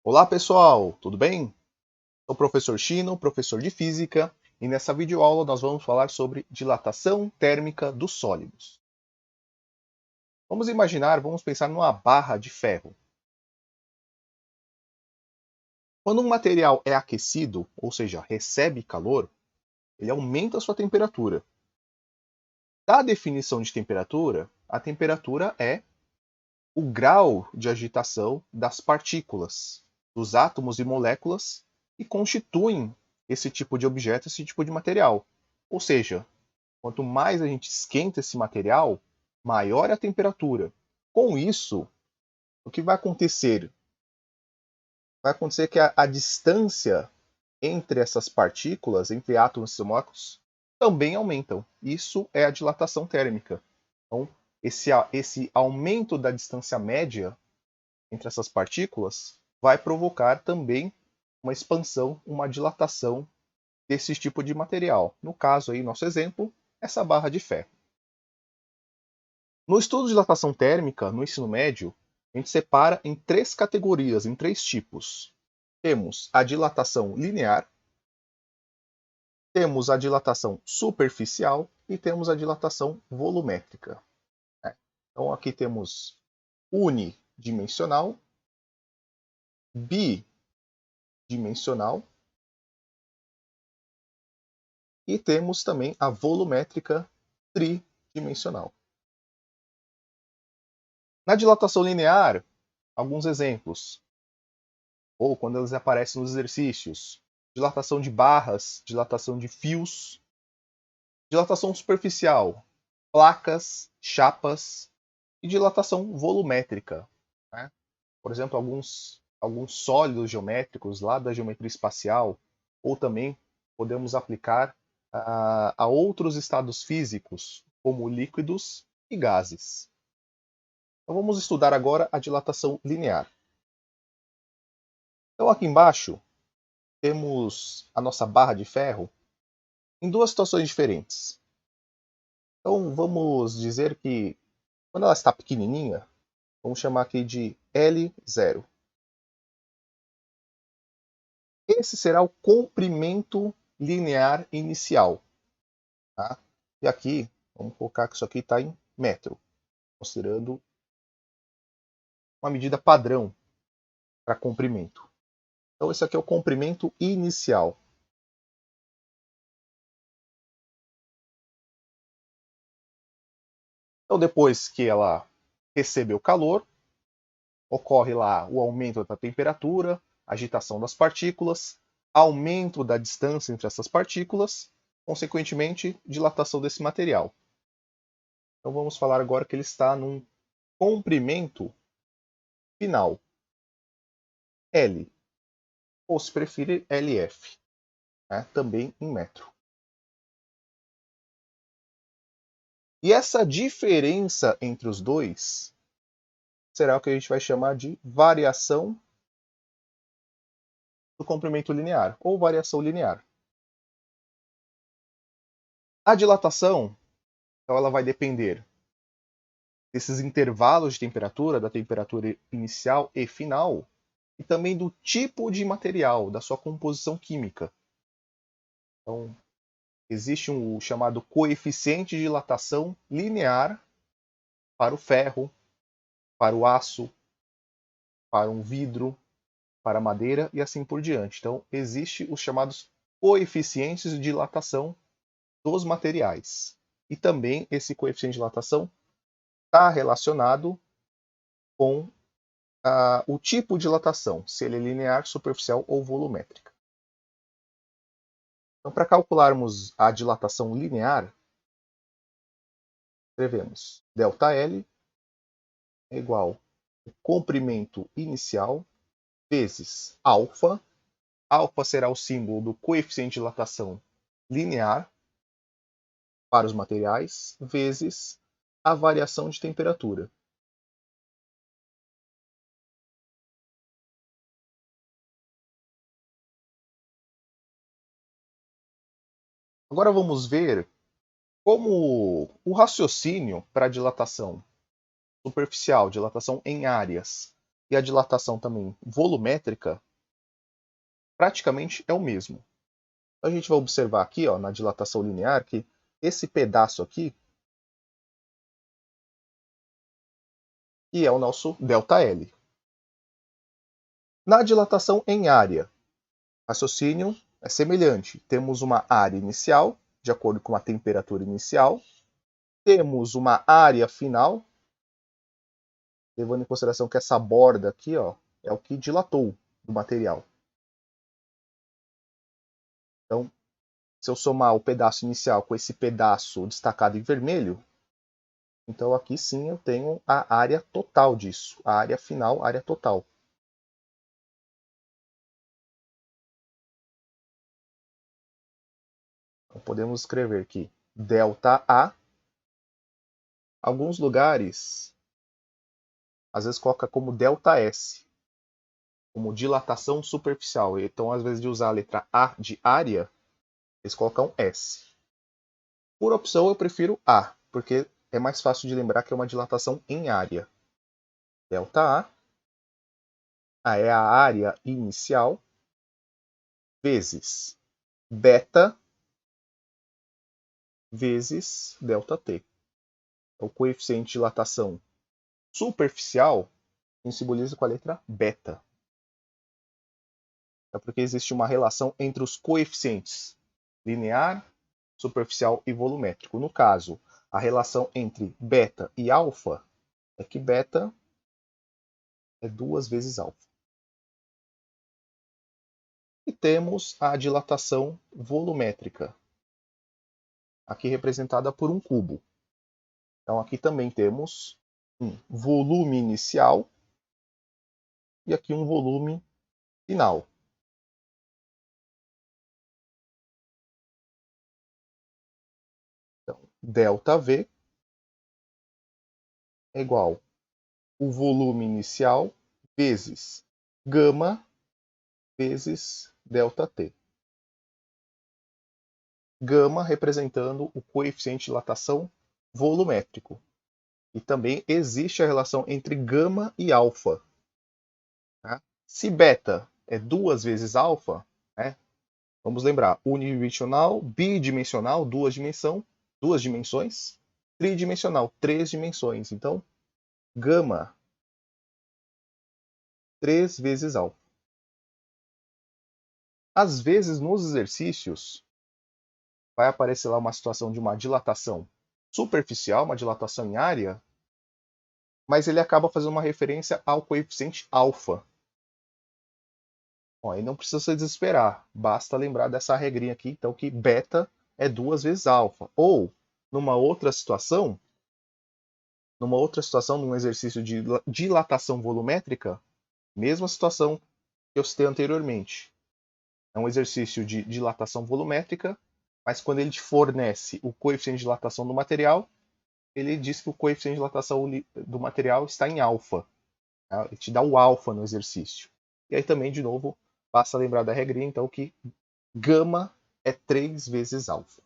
Olá pessoal, tudo bem? Sou o professor Chino, professor de Física, e nessa videoaula nós vamos falar sobre dilatação térmica dos sólidos. Vamos pensar numa barra de ferro. Quando um material é aquecido, ou seja, recebe calor, ele aumenta a sua temperatura. Da definição de temperatura, a temperatura é o grau de agitação das partículas, dos átomos e moléculas que constituem esse tipo de objeto, esse tipo de material. Ou seja, quanto mais a gente esquenta esse material, maior é a temperatura. Com isso, o que vai acontecer? Vai acontecer que a distância entre essas partículas, entre átomos e moléculas, também aumentam. Isso é a dilatação térmica. Então, esse aumento da distância média entre essas partículas vai provocar também uma expansão, uma dilatação desse tipo de material. No caso aí, nosso exemplo, essa barra de ferro. No estudo de dilatação térmica, no ensino médio, a gente separa em três categorias, em três tipos. Temos a dilatação linear, temos a dilatação superficial e temos a dilatação volumétrica. Então aqui temos unidimensional, bidimensional e temos também a volumétrica tridimensional. Na dilatação linear, alguns exemplos, ou quando elas aparecem nos exercícios, dilatação de barras, dilatação de fios, dilatação superficial, placas, chapas e dilatação volumétrica. Né? Por exemplo, alguns sólidos geométricos lá da geometria espacial, ou também podemos aplicar a outros estados físicos, como líquidos e gases. Então vamos estudar agora a dilatação linear. Então aqui embaixo temos a nossa barra de ferro em duas situações diferentes. Então vamos dizer que quando ela está pequenininha, vamos chamar aqui de L0. Esse será o comprimento linear inicial. Tá? E aqui, vamos colocar que isso aqui está em metro, considerando uma medida padrão para comprimento. Então esse aqui é o comprimento inicial. Então depois que ela recebeu calor, ocorre lá o aumento da temperatura, agitação das partículas, aumento da distância entre essas partículas, consequentemente, dilatação desse material. Então vamos falar agora que ele está num comprimento final, L, ou se preferir, LF, né? Também em metro. E essa diferença entre os dois será o que a gente vai chamar de variação do comprimento linear, ou variação linear. A dilatação, então, ela vai depender desses intervalos de temperatura, da temperatura inicial e final, e também do tipo de material, da sua composição química. Então, existe o chamado coeficiente de dilatação linear para o ferro, para o aço, para um vidro, para a madeira e assim por diante. Então, existe os chamados coeficientes de dilatação dos materiais. E também esse coeficiente de dilatação está relacionado com o tipo de dilatação, se ele é linear, superficial ou volumétrica. Então, para calcularmos a dilatação linear, escrevemos ΔL é igual ao comprimento inicial vezes alfa. Alfa será o símbolo do coeficiente de dilatação linear para os materiais, vezes a variação de temperatura. Agora vamos ver como o raciocínio para a dilatação superficial, dilatação em áreas, e a dilatação também volumétrica praticamente é o mesmo. A gente vai observar aqui, ó, na dilatação linear, que esse pedaço aqui que é o nosso ΔL. Na dilatação em área, raciocínio é semelhante. Temos uma área inicial, de acordo com a temperatura inicial. Temos uma área final, levando em consideração que essa borda aqui, ó, é o que dilatou do material. Então, se eu somar o pedaço inicial com esse pedaço destacado em vermelho, então aqui sim eu tenho a área total disso, a área final, a área total. Então, podemos escrever aqui ΔA. Alguns lugares, às vezes coloca como ΔS, como dilatação superficial. Então, às vezes de usar a letra A de área, eles colocam S. Por opção, eu prefiro A, porque é mais fácil de lembrar que é uma dilatação em área. ΔA é a área inicial vezes beta vezes ΔT. O coeficiente de dilatação superficial a gente simboliza com a letra beta. É porque existe uma relação entre os coeficientes linear, superficial e volumétrico. No caso, a relação entre beta e alfa é que beta é 2 vezes alfa. E temos a dilatação volumétrica, aqui representada por um cubo. Então aqui também temos um volume inicial e aqui um volume final. Então, ΔV é igual o volume inicial vezes gama vezes ΔT. Gama representando o coeficiente de dilatação volumétrico. E também existe a relação entre gama e alfa. Tá? Se beta é 2 vezes alfa, né? Vamos lembrar, unidimensional, bidimensional, duas dimensões, tridimensional, 3 dimensões. Então, gama, 3 vezes alfa. Às vezes, nos exercícios, vai aparecer lá uma situação de uma dilatação superficial, uma dilatação em área, mas ele acaba fazendo uma referência ao coeficiente alfa. Ó, e não precisa se desesperar, basta lembrar dessa regrinha aqui, então, que beta é 2 vezes alfa. Ou, numa outra situação, num exercício de dilatação volumétrica, mesma situação que eu citei anteriormente. É um exercício de dilatação volumétrica, mas quando ele te fornece o coeficiente de dilatação do material, ele diz que o coeficiente de dilatação do material está em alfa. Tá? Ele te dá o alfa no exercício. E aí também, de novo, basta lembrar da regrinha, então, que gama é 3 vezes alfa.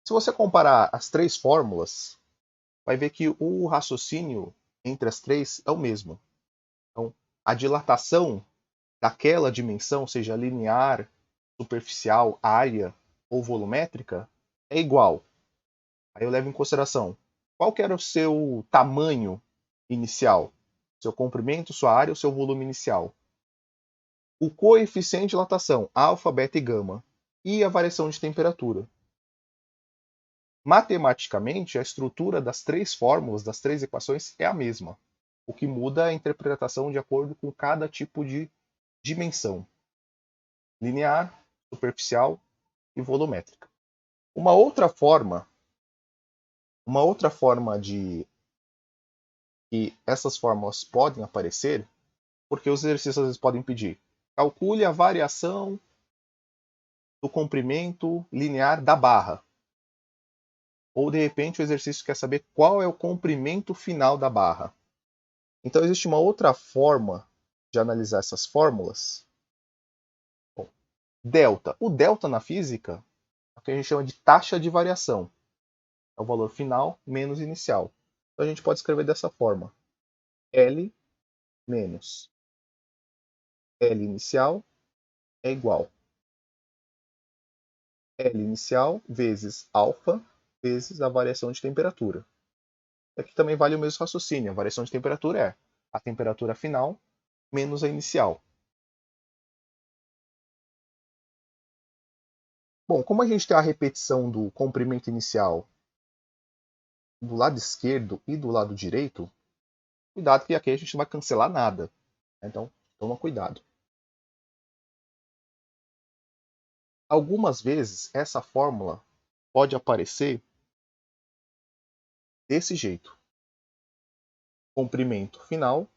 Se você comparar as três fórmulas, vai ver que o raciocínio entre as três é o mesmo. Então, a dilatação daquela dimensão, seja linear, superficial, área ou volumétrica, é igual. Aí eu levo em consideração qual que era o seu tamanho inicial, seu comprimento, sua área ou seu volume inicial. O coeficiente de dilatação, alfa, beta e gama, e a variação de temperatura. Matematicamente, a estrutura das três fórmulas, das três equações, é a mesma. O que muda é a interpretação de acordo com cada tipo de dimensão: linear, superficial e volumétrica. Uma outra forma de que essas fórmulas podem aparecer, porque os exercícios às vezes podem pedir: calcule a variação do comprimento linear da barra. Ou de repente o exercício quer saber qual é o comprimento final da barra. Então existe uma outra forma de analisar essas fórmulas. Bom, delta. O delta na física é o que a gente chama de taxa de variação. é o valor final menos inicial. Então a gente pode escrever dessa forma. L menos L inicial é igual L inicial vezes alfa vezes a variação de temperatura. Aqui também vale o mesmo raciocínio. A variação de temperatura é a temperatura final menos a inicial. Bom, como a gente tem a repetição do comprimento inicial do lado esquerdo e do lado direito, cuidado que aqui a gente não vai cancelar nada. Então, toma cuidado. Algumas vezes essa fórmula pode aparecer desse jeito. Comprimento final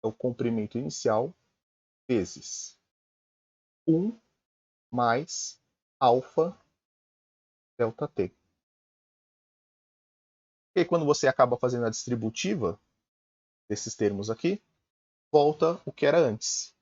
é o comprimento inicial vezes 1 mais alfa delta t. E aí, quando você acaba fazendo a distributiva desses termos aqui, volta o que era antes.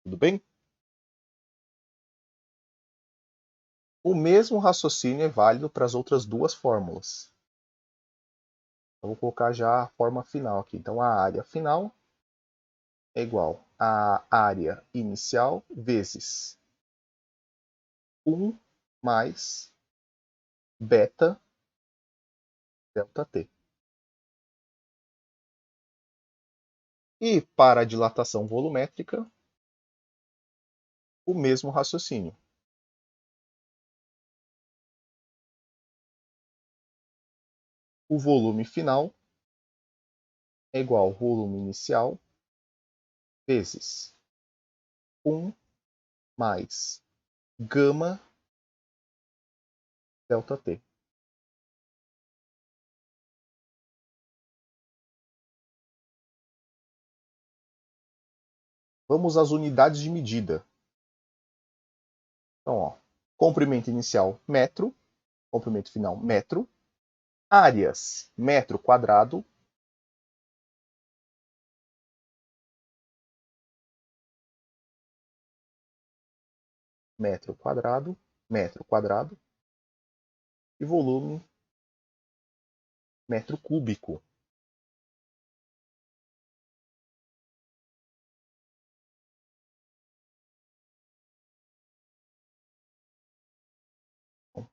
Tudo bem? O mesmo raciocínio é válido para as outras duas fórmulas. Eu vou colocar já a forma final aqui. Então, a área final é igual à área inicial vezes 1 mais beta delta t. E para a dilatação volumétrica, o mesmo raciocínio. O volume final é igual ao volume inicial vezes 1 mais gama delta t. Vamos às unidades de medida. Então, ó, comprimento inicial metro, comprimento final metro, áreas metro quadrado, metro quadrado, e volume metro cúbico.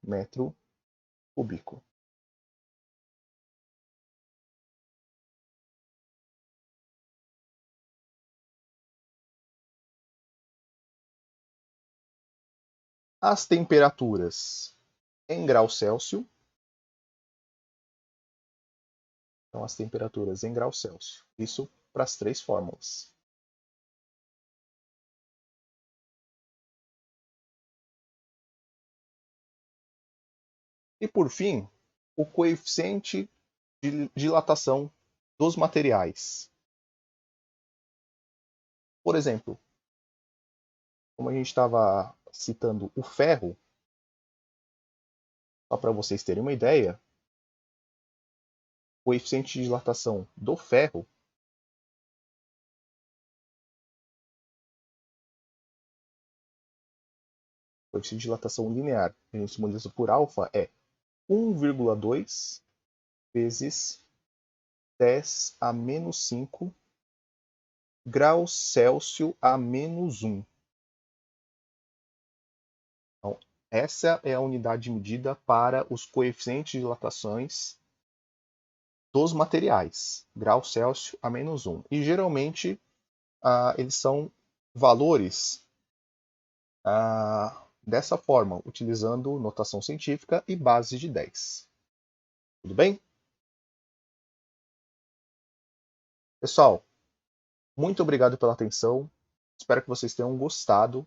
Metro cúbico. As temperaturas em graus Celsius. Então, as temperaturas em graus Celsius. Isso para as três fórmulas. E por fim, o coeficiente de dilatação dos materiais. Por exemplo, como a gente estava citando o ferro, só para vocês terem uma ideia, o coeficiente de dilatação do ferro o coeficiente de dilatação linear, que a gente simboliza por alfa, é 1,2 vezes 10 a menos 5 graus Celsius a menos 1. Então, essa é a unidade de medida para os coeficientes de dilatações dos materiais, graus Celsius a menos 1. E geralmente eles são valores dessa forma, utilizando notação científica e base de 10. Tudo bem? Pessoal, muito obrigado pela atenção. Espero que vocês tenham gostado.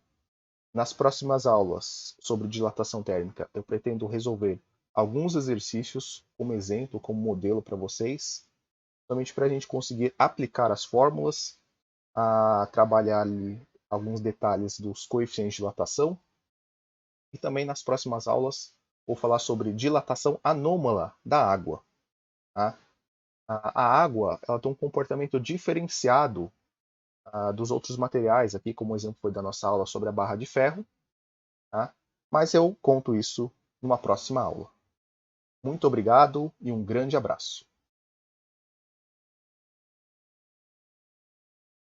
Nas próximas aulas sobre dilatação térmica, eu pretendo resolver alguns exercícios como exemplo, como modelo para vocês, somente para a gente conseguir aplicar as fórmulas, trabalhar ali alguns detalhes dos coeficientes de dilatação. E também nas próximas aulas vou falar sobre dilatação anômala da água. Tá? A água ela tem um comportamento diferenciado dos outros materiais, aqui como exemplo foi da nossa aula sobre a barra de ferro, tá? Mas eu conto isso numa próxima aula. Muito obrigado e um grande abraço.